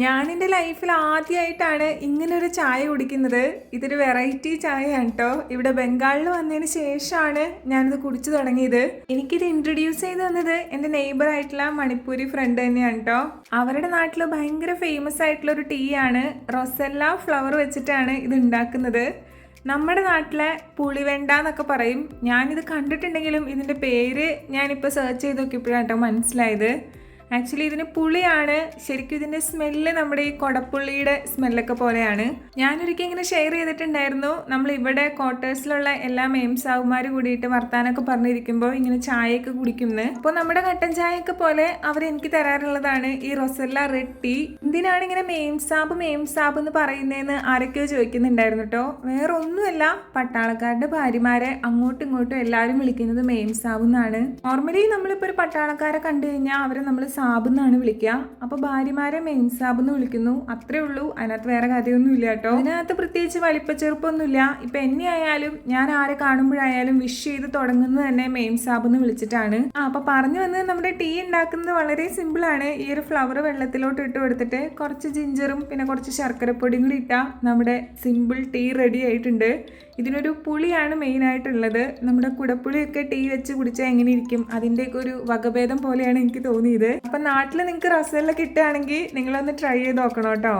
ഞാനെൻ്റെ ലൈഫിൽ ആദ്യമായിട്ടാണ് ഇങ്ങനൊരു ചായ കുടിക്കുന്നത്. ഇതൊരു വെറൈറ്റി ചായയാണ് കേട്ടോ. ഇവിടെ ബംഗാളിൽ വന്നതിന് ശേഷമാണ് ഞാനിത് കുടിച്ചു തുടങ്ങിയത്. എനിക്കിത് ഇൻട്രൊഡ്യൂസ് ചെയ്ത് തന്നത് എൻ്റെ നെയ്ബർ ആയിട്ടുള്ള മണിപ്പൂരി ഫ്രണ്ട് തന്നെയാണ് കേട്ടോ. അവരുടെ നാട്ടിൽ ഭയങ്കര ഫേമസ് ആയിട്ടുള്ള ഒരു ടീ ആണ്. റൊസെല്ല ഫ്ലവർ വെച്ചിട്ടാണ് ഇത് ഉണ്ടാക്കുന്നത്. നമ്മുടെ നാട്ടിലെ പുളിവെണ്ട എന്നൊക്കെ പറയും. ഞാനിത് കണ്ടിട്ടുണ്ടെങ്കിലും ഇതിൻ്റെ പേര് ഞാനിപ്പോൾ സെർച്ച് ചെയ്ത് നോക്കിയപ്പോഴാണ് കേട്ടോ മനസ്സിലായത്. ആക്ച്വലി ഇതിന് പുളിയാണ്. ശരിക്കും ഇതിൻ്റെ സ്മെല്ല് നമ്മുടെ ഈ കൊടപ്പുള്ളിയുടെ സ്മെല്ലൊക്കെ പോലെയാണ്. ഞാനൊരിക്കൽ ഇങ്ങനെ ഷെയർ ചെയ്തിട്ടുണ്ടായിരുന്നു. നമ്മളിവിടെ ക്വാർട്ടേഴ്സിലുള്ള എല്ലാ മെയിംസാവുമാർ കൂടിയിട്ട് വർത്താനൊക്കെ പറഞ്ഞിരിക്കുമ്പോൾ ഇങ്ങനെ ചായയൊക്കെ കുടിക്കുന്നത്. അപ്പോൾ നമ്മുടെ കട്ടൻ ചായയൊക്കെ പോലെ അവർ എനിക്ക് തരാറുള്ളതാണ് ഈ റൊസെല്ല റെഡ് ടീ. എന്തിനാണ് ഇങ്ങനെ മെയിംസാബ് എന്ന് പറയുന്നതെന്ന് ആരൊക്കെയോ ചോദിക്കുന്നുണ്ടായിരുന്നു കേട്ടോ. വേറെ ഒന്നുമല്ല, പട്ടാളക്കാരുടെ ഭാര്യമാരെ അങ്ങോട്ടും ഇങ്ങോട്ടും എല്ലാവരും വിളിക്കുന്നത് മെയിംസാബ് എന്നാണ്. നോർമലി നമ്മളിപ്പോൾ ഒരു പട്ടാളക്കാരെ കണ്ടു കഴിഞ്ഞാൽ അവരെ നമ്മൾ സാബ് എന്നാണ് വിളിക്കുക. അപ്പോൾ ഭാര്യമാരെ മെയിംസാബ് എന്ന് വിളിക്കുന്നു, അത്രേ ഉള്ളൂ. അതിനകത്ത് വേറെ കഥയൊന്നും ഇല്ല കേട്ടോ. അതിനകത്ത് പ്രത്യേകിച്ച് വലിപ്പച്ചെറുപ്പൊന്നുമില്ല. ഇപ്പം എന്നെ ആയാലും ഞാൻ ആരെ കാണുമ്പോഴായാലും വിഷ് ചെയ്ത് തുടങ്ങുന്നത് തന്നെ മെയിംസാബ് എന്ന് വിളിച്ചിട്ടാണ്. അപ്പോൾ പറഞ്ഞു വന്നത് നമ്മുടെ ടീ ഉണ്ടാക്കുന്നത് വളരെ സിമ്പിളാണ്. ഈ ഒരു ഫ്ലവർ വെള്ളത്തിലോട്ട് ഇട്ട് കൊടുത്തിട്ട് കുറച്ച് ജിഞ്ചറും പിന്നെ കുറച്ച് ശർക്കരപ്പൊടിയും കൂടി ഇട്ടാൽ നമ്മുടെ സിമ്പിൾ ടീ റെഡി ആയിട്ടുണ്ട്. ഇതിനൊരു പുളിയാണ് മെയിനായിട്ടുള്ളത്. നമ്മുടെ കുടപ്പുളിയൊക്കെ ടീ വെച്ച് കുടിച്ചാൽ എങ്ങനെ ഇരിക്കും, അതിൻ്റെയൊക്കെ ഒരു വകഭേദം പോലെയാണ് എനിക്ക് തോന്നിയത്. അപ്പം നാട്ടിൽ നിങ്ങൾക്ക് റസെല്ല കിട്ടുകയാണെങ്കിൽ നിങ്ങളൊന്ന് ട്രൈ ചെയ്ത് നോക്കണം കേട്ടോ.